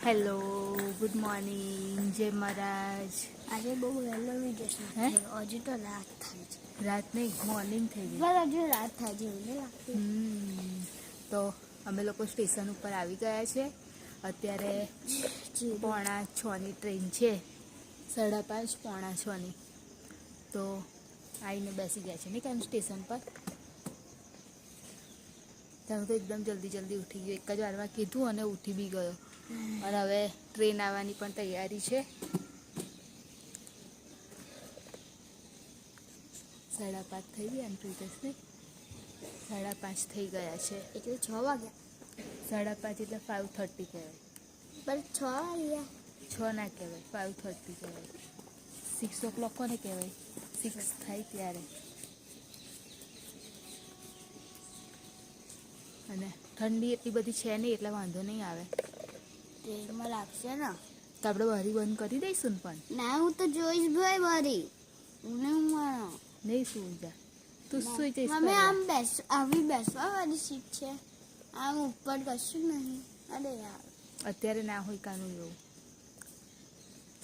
Hello, good morning, જય મહારાજ. આજે બહુ વહેલો વિડીયો હે? હજુ તો રાત થાય છે. રાત નહીં, મોર્નિંગ થઈ ગઈ. બસ હજુ રાત થાય છે એવું નહીં લાગતું. તો અમે લોકો સ્ટેશન ઉપર આવી ગયા છે. અત્યારે 5:45 ટ્રેન છે, 5:30 5:45. તો આવીને બેસી ગયા છે નહીં કામ સ્ટેશન પર. તમે તો એકદમ જલ્દી ઉઠી ગયો, એક જ વારમાં કીધું અને ઉઠી બી ગયો. અને હવે ટ્રેન આવવાની પણ તૈયારી છે. 5:30 થઈ ગયા ને પ્રીતેશને 5:30 થઈ ગયા છે. એટલે 6 વાગ્યા. 5:30 એટલે 5:30 કહેવાય. પણ 6 વાગ્યા 6 ના કહેવાય, 5:30 કહેવાય. 6 o'clock કોને કહેવાય? 6 થાય ત્યારે. અને ઠંડી એટલી બધી છે નહીં એટલે વાંધો નહીં આવે. ટ્રેનમાં લાગશે ને તો આપણે બારી બંધ કરી દઈશું ને. પણ ના, હું તો જોઈશ ભાઈ બારી. હું નહીં સુઈ જા, તું સુઈ જઈશ. મમ્મી આમ આવી બેસવા વાળી સીટ છે, આમ ઉપર કશું નહીં. અરે યાર, અત્યારે ના હોય કાનું એવું.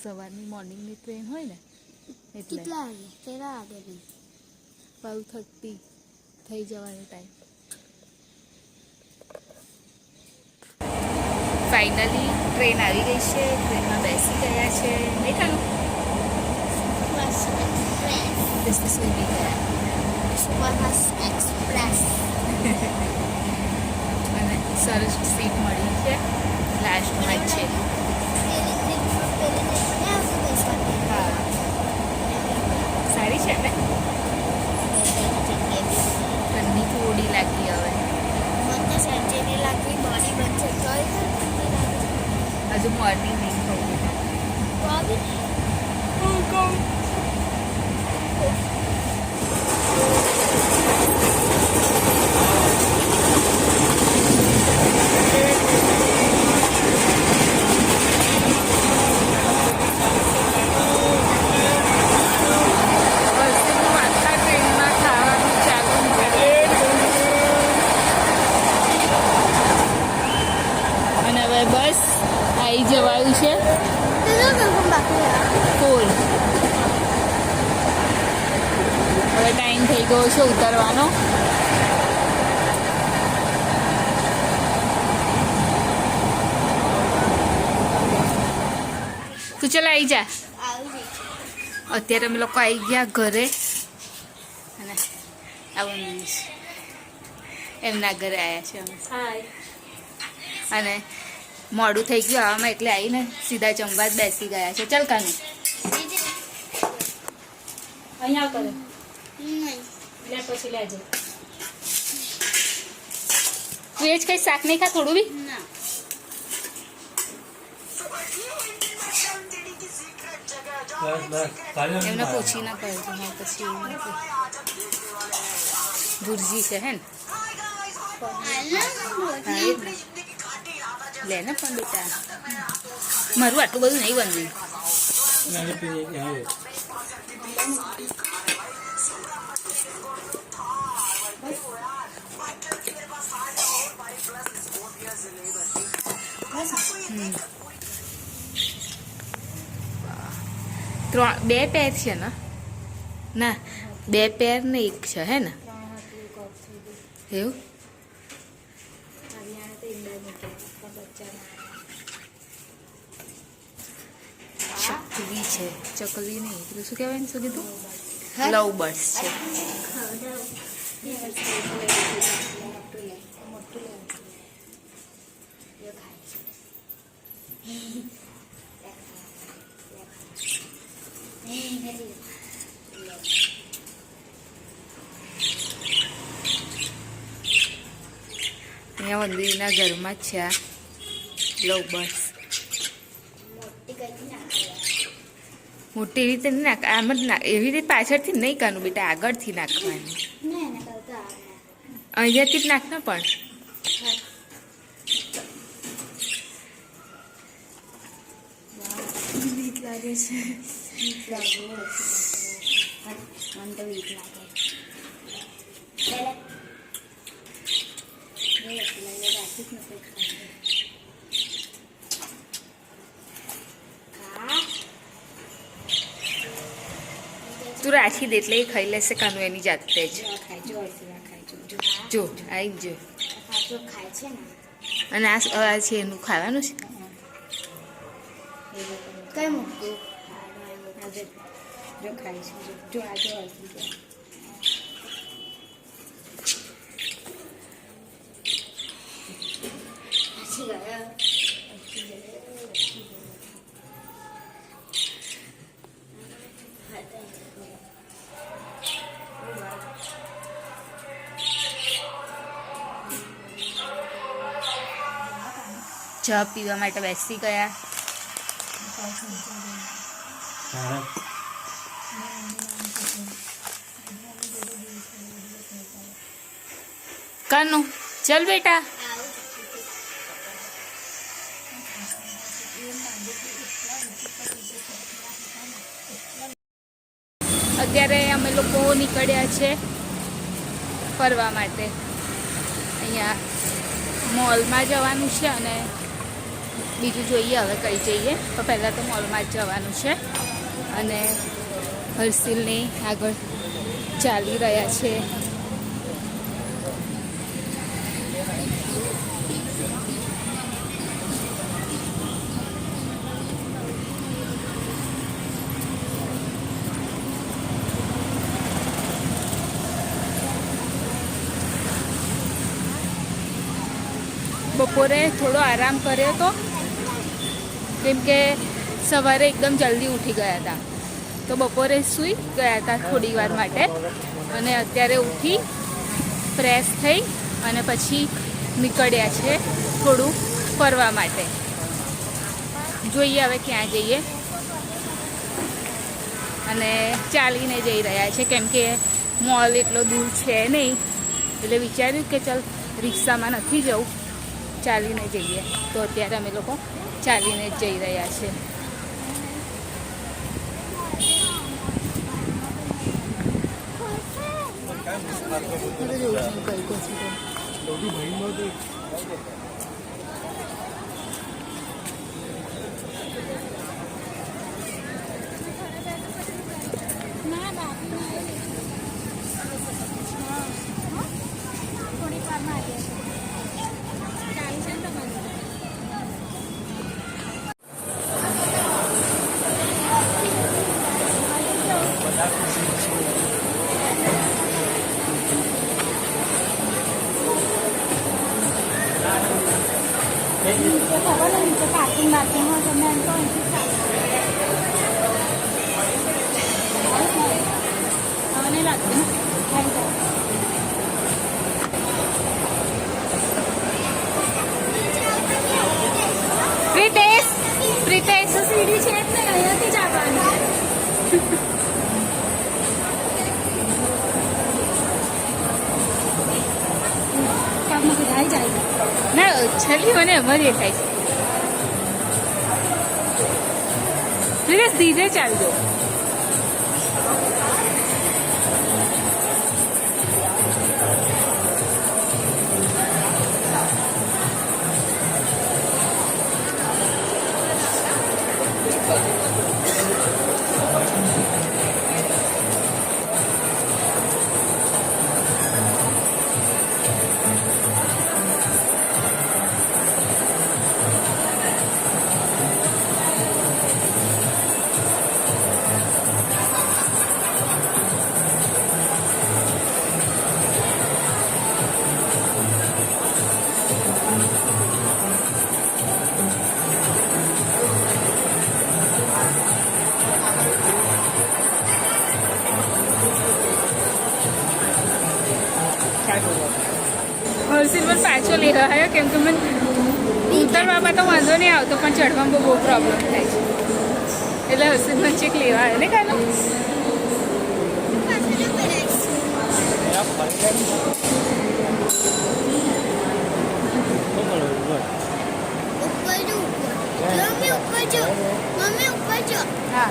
સવારની મોર્નિંગની ટ્રેન હોય ને એટલે. કેટલા વાગે? કેટલા વાગે નહીં? 5:30 થઈ જવાનો ટાઈમ. ફાઇનલી ટ્રેન આવી ગઈ છે, ટ્રેનમાં બેસી ગયા છે નહીં કાનું. બેસી સુઈ ગયા એક્સપ્રેસ. અને સરસ સીટ મળી છે, લાસ્ટમાં જ છે. હા, સારી છે ને. ઠંડી થોડી લાગી હવે. હજુ મોર્નિંગ નહીં થયું. બસ આવી જવાયું છે. ફૂલ હવે ટાઈમ થઈ ગયો છે ઉતરવાનો. તું ચાલ આવી જા. અત્યારે અમે લોકો આવી ગયા ઘરે અને આવવાનું એમના ઘરે આવ્યા છે અમે. અને મોડું થઈ ગયું આવામાં એટલે આવીને સીધા જમવા જ બેસી ગયા છે. ચાલ કાનું અહીંયા કરે લે, પછી લેજો. તું એ જ કઈ શાક નહીં ખા થોડું બી. એમને પૂછી ના કહે પછી ભુરજી છે હે ને. હા એ જ ને. લે ને પણ બેટા, મારું આટલું બધું નહીં બનવું. બે પેર છે ને? ના, 2 પેર ને 1 છે હે ને? એવું ચકલી છે. ચકલી નહીં, પેલું શું કહેવાય ને? શું કીધું? લવ બર્ડ્સ છે. અહીંયા મંદિરના ઘરમાં જ છે આ લવ બર્ડ્સ. મોટી રીતે નહીં નાખ, આમ જ નાખ. એવી રીતે પાછળથી નહીં કરવાનું બેટા, આગળથી નાખવાની. અહીંયાથી જ નાખ ને. પણ લાગે છે. રાખી દે એટલે એ ખાઈ લેશે કાનું એની જાતે જ. જો આવી જો. અને આ છે એનું ખાવાનું છે. કઈ મૂકું જો ખાય છે જો આ જો ચા પીવા માટે બેસી ગયા. કાનું ચલ બેટા. અત્યારે અમે લોકો નીકળ્યા છે ફરવા માટે. અહીંયા મોલમાં જવાનું છે અને બીજું જોઈએ હવે કઈ જઈએ. તો પહેલાં તો મોલમાં જ જવાનું છે. અને હર્ષિલની આગળ ચાલી રહ્યા છે. બપોરે થોડો આરામ કર્યો હતો કેમ કે સવારે એકદમ જલ્દી ઉઠી ગયા હતા. તો બપોરે સૂઈ ગયા હતા થોડી વાર માટે અને અત્યારે ઉઠી ફ્રેશ થઈ અને પછી નીકળ્યા છે થોડું ફરવા માટે. જોઈએ હવે ક્યાં જઈએ. અને ચાલીને જઈ રહ્યા છે કેમ કે મોલ એટલો દૂર છે નહીં એટલે વિચાર્યું કે ચાલ રિક્ષામાં નથી જવું, ચાલીને જઈએ. તો અત્યારે અમે લોકો ચાલીને જ જઈ રહ્યા છે. ખબર નહીં તો પાર્કિંગ બાર્કિંગ હોય તમે એમ તો મને લાગતું પ્રિતેશ પ્રિતેશ સીડી છે જ ને અહીંયાથી જ આવવાનું. કામમાં બધા જાય ના છેલ્લી મને એમાં દેખાય છે. પ્રિતેશ ધીરે ચાલજો. હર્ષિલ પણ પાછો લઈ રહ્યો કેમ કે મને ઉતરવામાં તો વાંધો નહીં આવતો પણ ચડવામાં બહુ પ્રોબ્લેમ થાય છે. એટલે હર્ષિલ મને ચેક લેવા આવ્યો ને કાનો. હા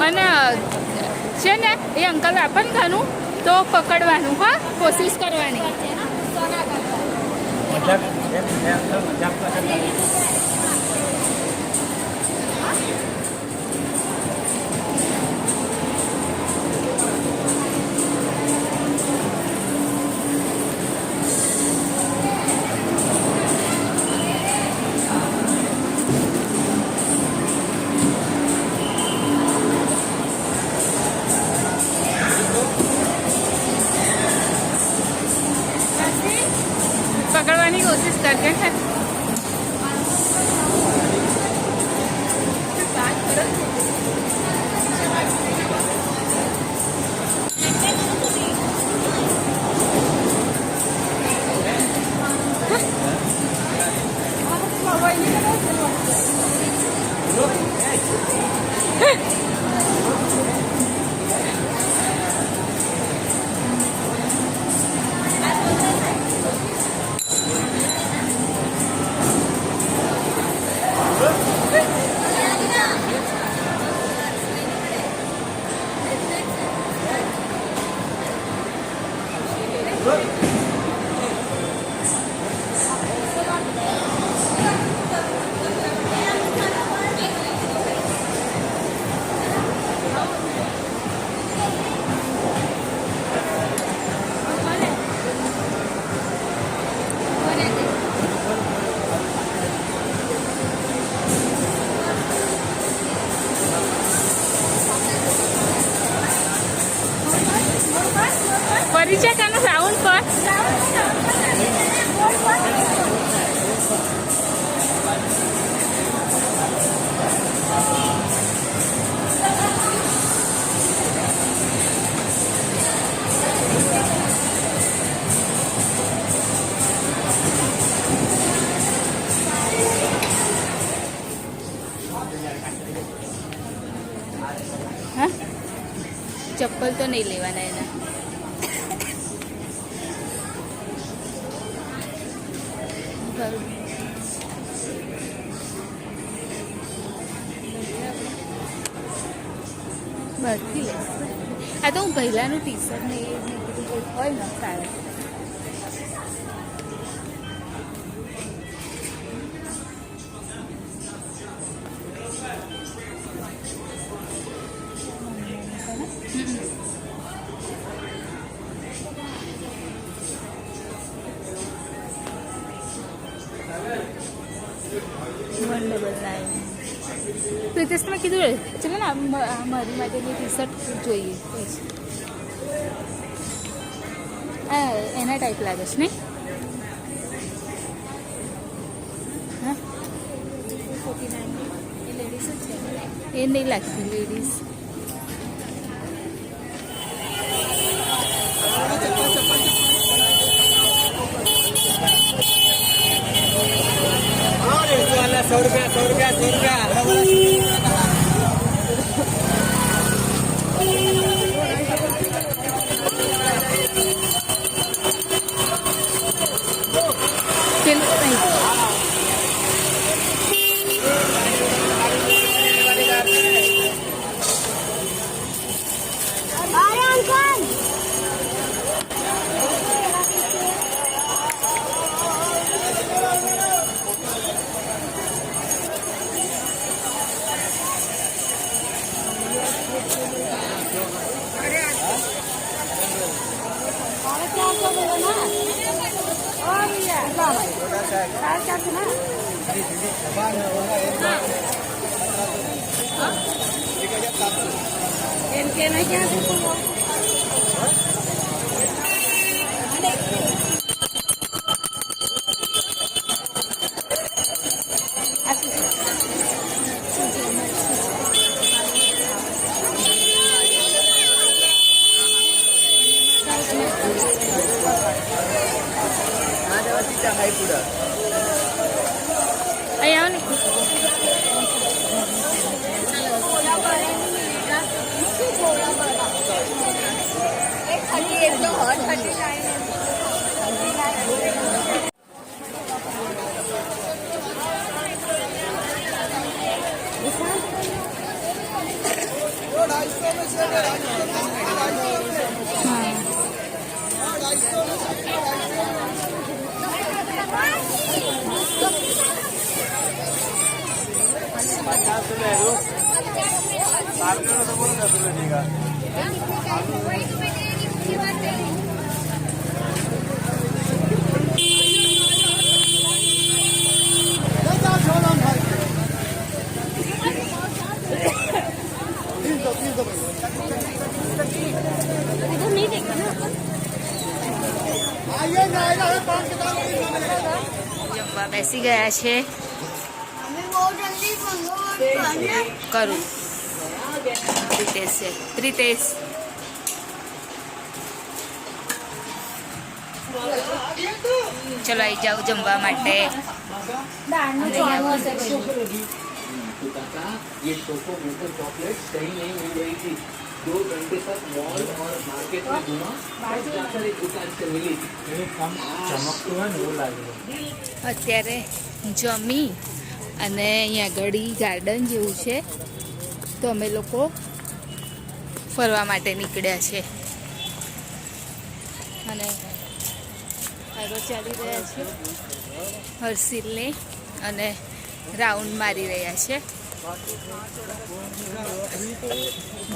અને છે ને એ અંકલ આપે ને ખાનું તો પકડવાનું. હા કોશિશ કરવાની. કરવાની કોશિશ કરજે છે. પરિચય કાનો રાઉન્ડ પર હા ચપ્પલ તો નહીં લેવાના એના. બહારથી લેશે. આ તો હું પહેલાંનું ટી શર્ટ ને એ મેં કીધું હોય ને સારા. પ્રિતેશ મેં કીધું ચલો ને મારી માટેની ટી શર્ટ જોઈએ એના ટાઈપ લાગે છે ને. હા એ નહીં લાગતી લેડીઝ. જમવા બેસી ગયા છે. અમે બહુ જલ્દી મંગાવવાનું કરું પ્રિતેશ છે. પ્રિતેશ ચલો આવી જાઓ જમવા માટે. तो काका ये चोको मोको चॉकलेट कहीं नहीं मिल रही थी. 2 घंटे तक मॉल और मार्केट में घूमा, तब जाकर एक दुकान से मिली थी. ચમકતું હોય ને એવું લાગે. અત્યારે જમી અને અહીંયા ગળી ગાર્ડન જેવું છે તો અમે લોકો ફરવા માટે નીકળ્યા છે. અને આગળ ચાલી રહ્યા છે હર્ષિલને અને રાઉન્ડ મારી રહ્યા છે.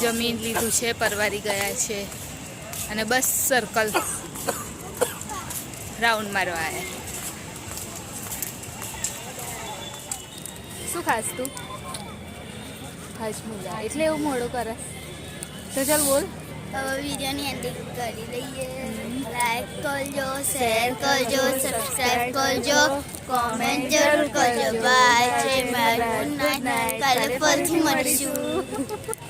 જમીન લીધું છે, પરવારી ગયા છે અને બસ સર્કલ રાઉન્ડ મારવા આવ્યા. શું ખાસ તું? હજમુલા એટલે એવું મોડું કરે તો ચાલ બોલ. હવે વિડીયોની એન્ડિંગ કરી લઈએ. લાઈક કરજો, શેર કરજો, સબસ્ક્રાઈબ કરજો, કોમેન્ટ જરૂર કરજો. બાય. જય મારું નાઈટ. કાલે ફરીથી મળીશું.